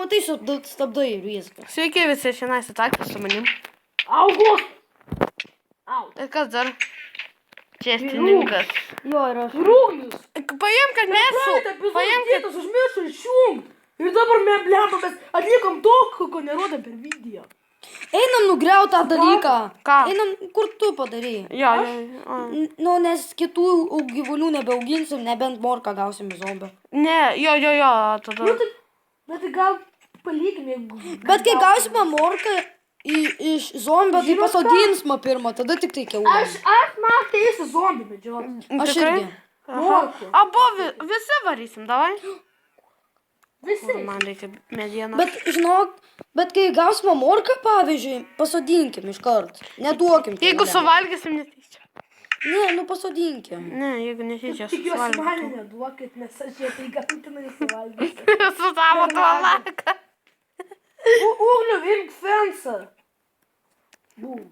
Matai, stabdai ir viskas. Sveiki visi, šiandien esate su manim. August! Au. Ir kas dar? Čestininkas. Jo, ir aš. Rūgnius! Paimk, kad mes Praeitą epizodą paimk, tėtas užmiršo išjungt. Ir dabar mes atlikom to, ko nerodėm per video. Einam nugriaut tą dalyką. Ką? Einam, kur tu padarei. Jo. Nu, nes kitų gyvulių nebeauginsim, nebent morką gausim iš zombio. Ne, jo, tada. Bet tai gal palikim, jeigu... Bet kai gausime morką iš zombio, tai Žinot ką? pasodinsime pirmą, tada tik tai kiaulę. Aš man teisi zombį medžioti. Aš Tikrai? irgi. Morkų. Abu visi varysim, davai. Visi. Man reikia medieną. Bet kai gausime morką, pavyzdžiui, pasodinkim iš karto. Neduokim. Jeigu kiaulę. suvalgysim, netyčia. Ne, nu pasodinkim. Ne, jeigu netyčia Tikiuosi man suvalgysim. neduokit, nes aš čia tai galutinai nesivalgysiu. Su savo tualaka. Ugniu, imk fensą.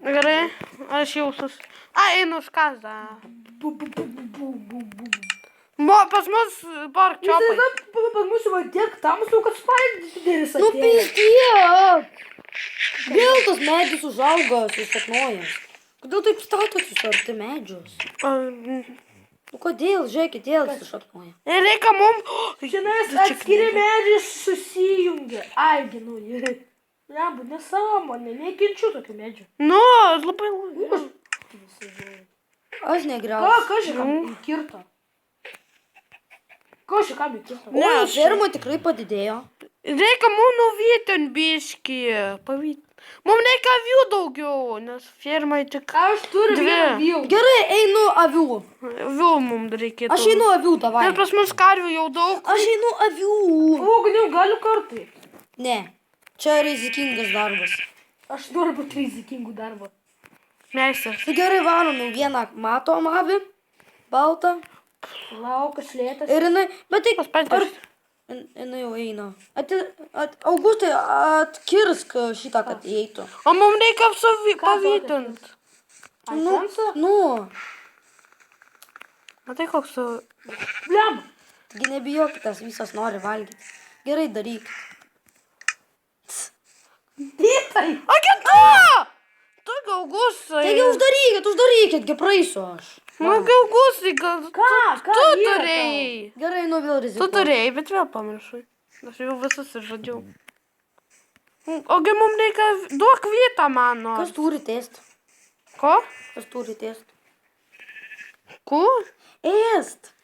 Gerai, aš jau einu už kazą. Pas mus pork Jūs chopai. tada pas mūsų va tiek tamsu, kad spaidys didelis Nu, atėjo. pizdėk. Vėl tas medis užaugo susapnuojas. Kodėl taip statosi su arti medžius? Nu, kodėl, žiūrėkit, vėl susapnuoja. Reikia mum... Žinais, atskiri medžiai susijungia. Aigi, nu, lembu, nesąmonė, nekenčiu tokių medžių. Nu, labai... Aš negriausiu. Ką žinam, įkirto? Ką žinam, įkirto? O, fermo tikrai padidėjo. Reikia mum nuvyti ant biškį. Mum reikia avių daugiau, nes fermai tik... Aš turiu Dvi. vieną vilą. Gerai, einu avių. Avių mum reikėtų. Aš einu avių, davai. Nes pas mus karvių jau daug. Aš einu avių. Ugniu, galiu kartai. Ne, čia rizikingas darbas. Aš noriu būti rizikingų darbą. Meistras. Tai gerai, varom jau vieną matom avį, baltą. Laukas lėtas. Ir jinai, bet tai... Paspaudžiu. Jinai jau eina. Augustai, atkirsk šitą, kad įeitų. O mum reikia pavytint. Nu, Matai, koks su... Blem. taigi nebijokitas, visas nori valgyti. Gerai, daryk. Dėtai. Agi tu! Tu gaugusai. Taigi uždarykit, gi praeisiu aš. Nu, gaugusai, gal... Ką Tu yra turėjai. Gerai, nu vėl Tu rizikuoju. turėjai, bet vėl pamiršai. Aš jau visus išžadžiau. Ogi mum reikia... Duok vietą mano. Kas turi test? Ko? Kas turi test? Kur? Ėst.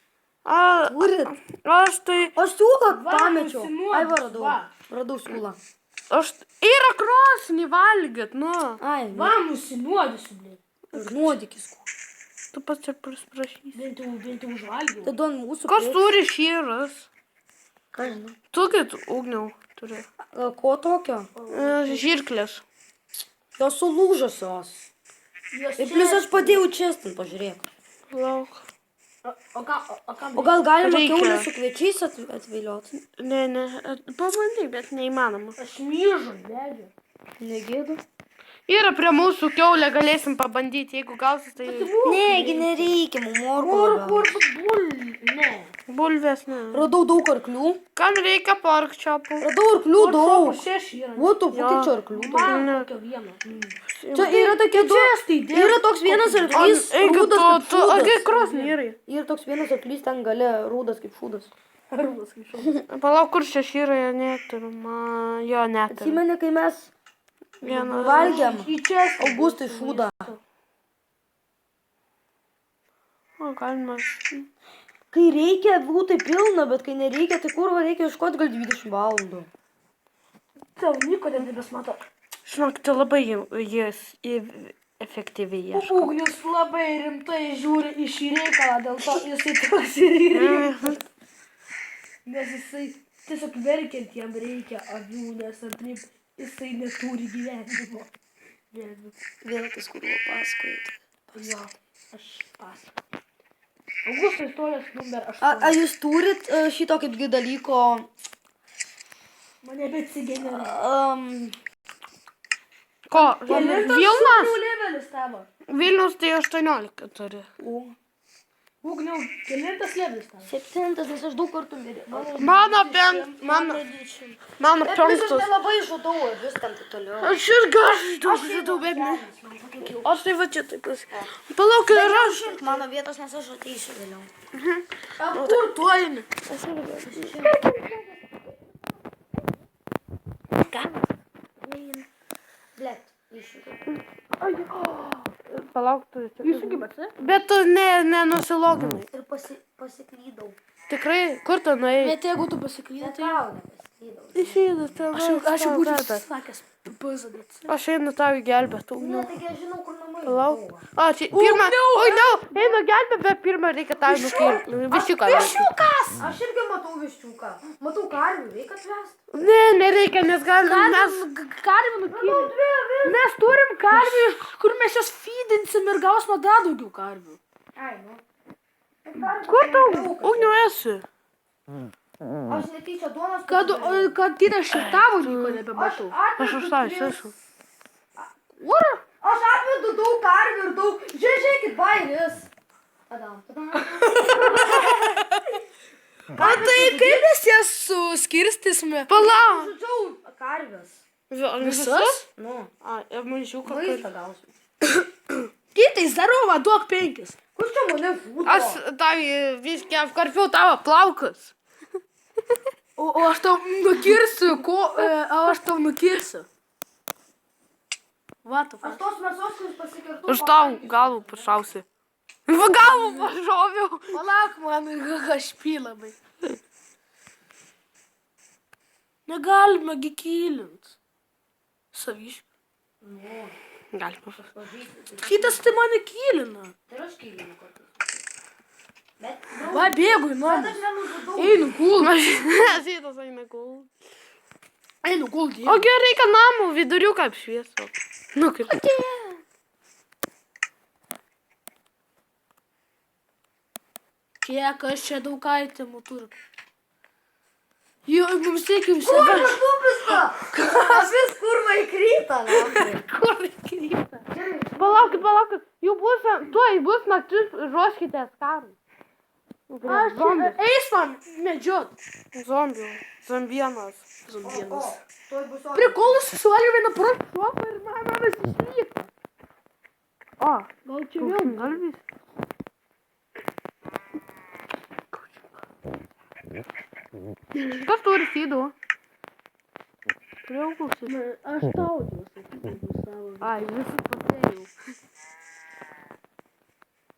Turit. Aš tai... Aš siūlą Va, pamečiau. nusinuodys, Ai, va, radau. va. Radau siūlą. Aš... Yra krosnį valgyt, nu. Ai, Va, nusinuodysiu, blė. ir nuodykis. Tu pats čia prašysi. Bent jau užvalgiau. Tada ant mūsų... Kas plėts. turi šyras? Ką žinau. Tu kaip ugniau turi. Ko tokio? Žirklės. Jos sulūžusios. Jos Ir plus aš padėjau čestin, pažiūrėk. Lauk. O ką? O gal galima Reikia. kiaulę su kviečiais atvilioti? Ne. Pabandyk, bet neįmanoma. Aš myžu, leidžiu. Negėdu. Yra prie mūsų kiaulė, galėsim pabandyti. Jeigu gausis, tai... Negi nereikia, morko. Ne. Bulvės, ne. Radau daug arklių. Kam reikia pork chopų? Radau arklių daug. Šeši yra. O, tu pukiai čia arklių daug. Man kokio vieno. Čia yra tokie du. Yra toks vienas arklys, rūdas kaip Agi šūdas. krosnį yra. Yra toks vienas arklys, ten gale rūdas kaip šūdas. Arvas kažkoks. Palauk, kur šešyra, jo neturiu. Jo neturiu. Atsimeni, kai mes Vienas. valgiam Į čia. Augustai šūdą. O, galima. Kai reikia, būtų pilna, bet kai nereikia, tai kur reikia iškoti gal 20 valandų. Tau nieko nebesmato. Žinok, tai labai jis efektyviai ieško. Ugnius labai rimtai žiūri į šį reikalą, dėl to jisai toks ir yra. Nes jisai tiesiog verkiant jam reikia avių, nes antraip jisai neturi gyvenimo. Vėl tas, kur pasakoji. Jo, aš pasakoju. Augusto istorijos numer 8. Ar jūs turit šito kaipgi dalyko Mane betsigenera. Ko? Kelintas Vilnas? šūkrių levelis tavo. Vilnius tai 18 turi. Ugniau, kelintas lėbis tau? 7, nes aš daug kartų mirėjau. Mano Mano mano Bet visus penktas. nelabai žudau, vis ten taip toliau. Aš irgi daug žudau, bet ne. Aš tai va čia taip esi. Palauk, ir aš. Mano vietos, nes aš ateisiu vėliau. Kur tu eini? Ką? Blet, iššūkiu. Palauk, tu čia. Jūs sugibat, ne? Bet tu nenusiloginai. Ir pasiklydau. Tikrai, kur tu nuėjai? Bet jeigu tu pasiklydai, Bet tai... tau nepasiklydau. Išeina, Aš jau būčiau tau. sakęs, pazadat. Aš einu tau į gelbėtą. Ne, taigi aš žinau, kur namai. Palauk. buvo. A, čia pirmą. Oi, ne, einu gelbėt, bet pirmą reikia tau nukirti. Viščiuką. Viščiukas! Aš irgi matau viščiuką. Matau karvių, reikia atvesti. Ne, nereikia, nes galim mes. Karvių nukėlė. Mes turim karvių, kur mes jas feedinsim ir gausime dar daugiau karvių. Ai, nu. Kur tau? Ugniu esi. Aš netyčia duonos Kad yra šitavo nieko nebematau. Aš už tau esu. Aš atvedu daug karvių ir daug... Žiūrėkit, bairis. Padam. O tai kaip mes jas suskirstysime? Palauk. Žudžiau karvės. Visas? Nu, A, maišiuką. maistą gausiu. Kitai, zdarova, duok 5. Kur čia mane fūdo? Aš tau viską apkarpiau tavo plaukus. O aš tau nukirsiu, aš tau nukirsiu. Vatą. Aš tos mėsos, kuris pasikirtų... Aš tau galvą pašausiu. Va galvą pašoviau. Palauk man, aš labai. Negalima gi kylint. Saviškai. Nu, Galima. pažįsti. Kitas tai mane kylina. Tai ir aš kylinu kartu. Bet... Va, bėgu į Bet namą. aš nenužudau. Einu gul. Šitas eina gul. Einu gul, O dėgu. gerai, reikia namų viduriuką apšvieso. Nu, kaip. Kiek aš čia daug aitemų turiu. Jo, mums reikia Kur visada. aš viską? Aš vis kurva įkryta, na. Kur krypta? Palaukit. Jau bus, tuoj bus naktis, ruoškitės karui. Eis man medžiot. Zombių. Zombienas. Zombienas. Tuoj bus oras. Prikolus suvalgiau vieną protšopą ir manas išvyko. O, Gal čia vėl? galvis. Kas turi sydų? Turėjau klausyti. Aš taudžiau, sakykime, savo. Ai, visus pasėjau.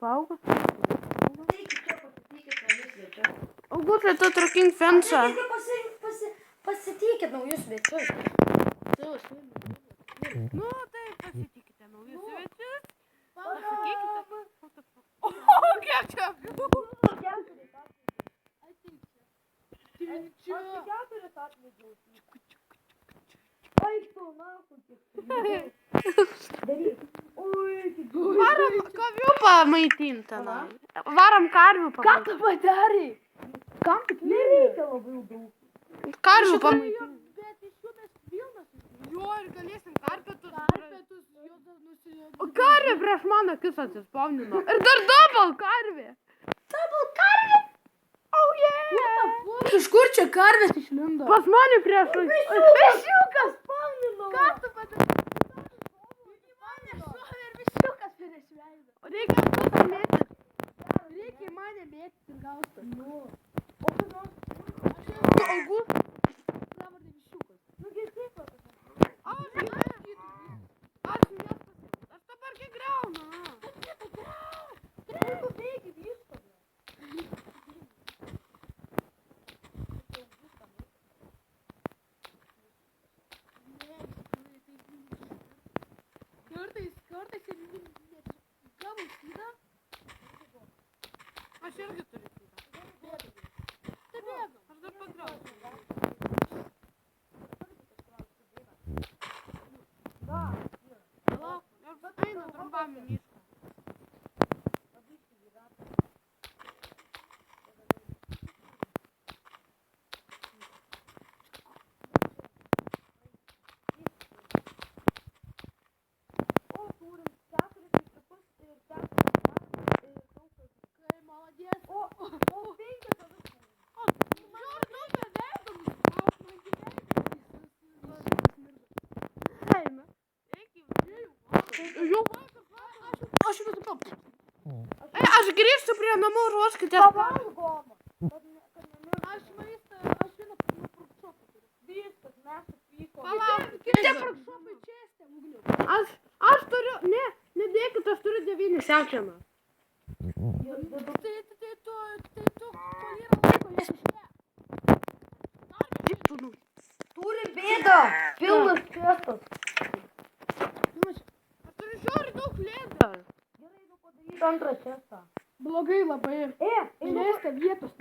Paugas? Ateikit čia, pasitikit naujus svečius. Augustai, tu trakink fensą. Pasitikit naujus svečius. Nu, tai pasitikite naujus svečius. Pasakykite. O, kiek čia? Eik tu, na, kokie. Daryk. Oi, Varom kavių pamaitint tenai. Varom karvių Ką pamaitint. tu padarai? Kam tik nereikia labai daug. Karvių pamaitint. Bet iš jų mes pilnas. Jo, ir galėsim karpetus. Nusijodu. O karvė prieš mano akis atsispaunino. Ir dar double karvė. Oh yeah! Iš kur čia karvės išlindo? Pas mane prieš Viščiukas spaunino. Ką tu padarai? Mane šovė ir viščiukas prieš veidą. Reikia pusę mėtis. Reikia į mane mėtyti ir gauti. Nu. O kas nors? Augus. Pravardė viščiukas. Nu, girdėk, va, kas. Aš dabar kiek greunu. Jeigu bėgi višką. Kartais ir gavau sydą. Aš irgi turiu sydą. Tai bėgam. Aš dar pagrausiu. Palauk, aš einu trumpam į mišką. O, turim 4 viščiukus ir 4 ir daug. Kai молодец. aš grįžtu prie namų, ruoškite. Pavalgom. Aš maistą, aš vieną prokšopą turiu. Viskas, mes supykom. Palauk, Tie prokšopai čia esti, ugniu. Aš turiu, nedėkit, aš turiu 9 sekiną. Tai tu, kol yra laiko, jas išne. Turi bėdą. Pilnas čestas. Aš turiu žiauriai daug lėdą. Gerai, nu padaryk antrą čestą. Blogai labai. Nesta vietos.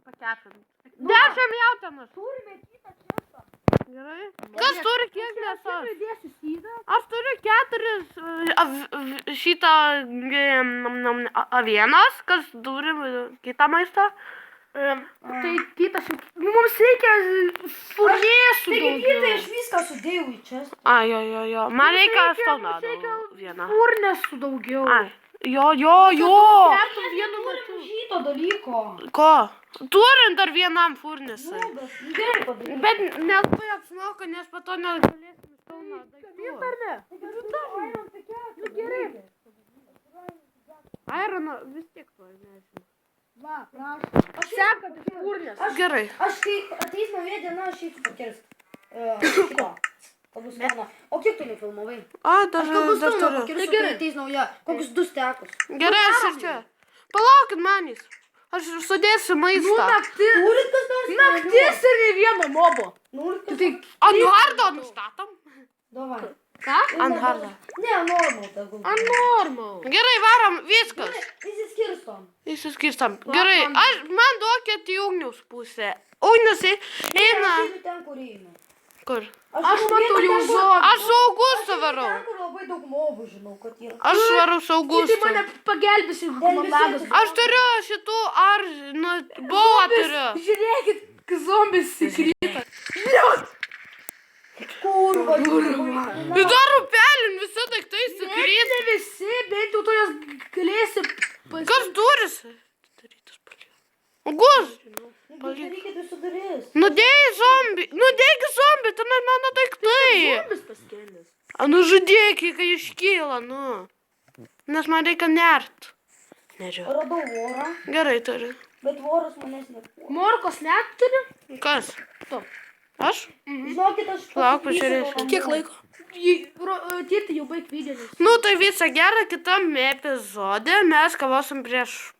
Pakešam. 10 jautienos. Turime kitą čestą. Gerai. Kas turi kiek mėsos? Įdėsiu sydą. Aš turiu 4 šitą avienos, kas turi kitą maistą. Tai kitas, mums reikia furnėsų Taigi kitą daugiau. aš viską sudėjau į čestą. Ai, jo. Man reikia 8 vieną. Furnėsų daugiau. Ai, jo. Kertum vienu metu. Turim šito dalyko. Ko? Turim dar vienam furnisui. Nu, bet gerai padaryk. Bet nelabai apsimoka, nes po to negalėsim iš kauno daiktų. Ar ne? Nu gerai. Airono vis tiek to nežinau. Va, prašau. Seka, tai furnės. Gerai. Aš kai ateis nauja diena, aš eisiu pakirst šito. Kabustona. O kiek tu nefilmavai? A, Aš dar kabustoną turiu. pakirsiu, kai ateis nauja. Kokius 2 stekus. Gerai, aš ir čia. Palaukit manys. Aš sudėsiu maistą. Turit kas nors? Naktis ir ne vieno mobo. Nurit kas Tai nors? Ant hardo nustatom. Davai. ką? Ant hardo. Ne, normal tegul. Normal. Gerai, varom, viskas. Įsiskirstom. Išsiskirstam. Gerai, man duokit į ugniaus pusę. Ugnius eina. Aš einu ten, kur einu. Kur? Aš matau jau zogą. Aš su Augustu varau. Ten, kur labai daug mobų žinau, kad yra. Aš varau su Tai Augustu. mane pagelbės, jeigu mandagas. Aš turiu šitų buvą turiu. Žiūrėkit, zombis įkrito. Kurva, Ir dar upelin visi daiktai sukrys. Ne visi, bent jau tu jas galėsi Kas duris? Darytas palė. Augus. Reikia tai sudarys. Nudėjai zombį, tai mano daiktai. zombis paskelbęs. Nužudėk, kai iškyla, Nes man reikia nert. Nežiūrėjau. Radau vorą, Gerai turi. bet voras manęs nepuola. Morkos net turi? Kas? Tu. Aš? Žinokit, aš Lauk, pasakysiu pažiūrėsiu. valandų. Kiek laiko? Tirti jau baig videlis. Tai visa gera, kitam epizode mes kavosim prieš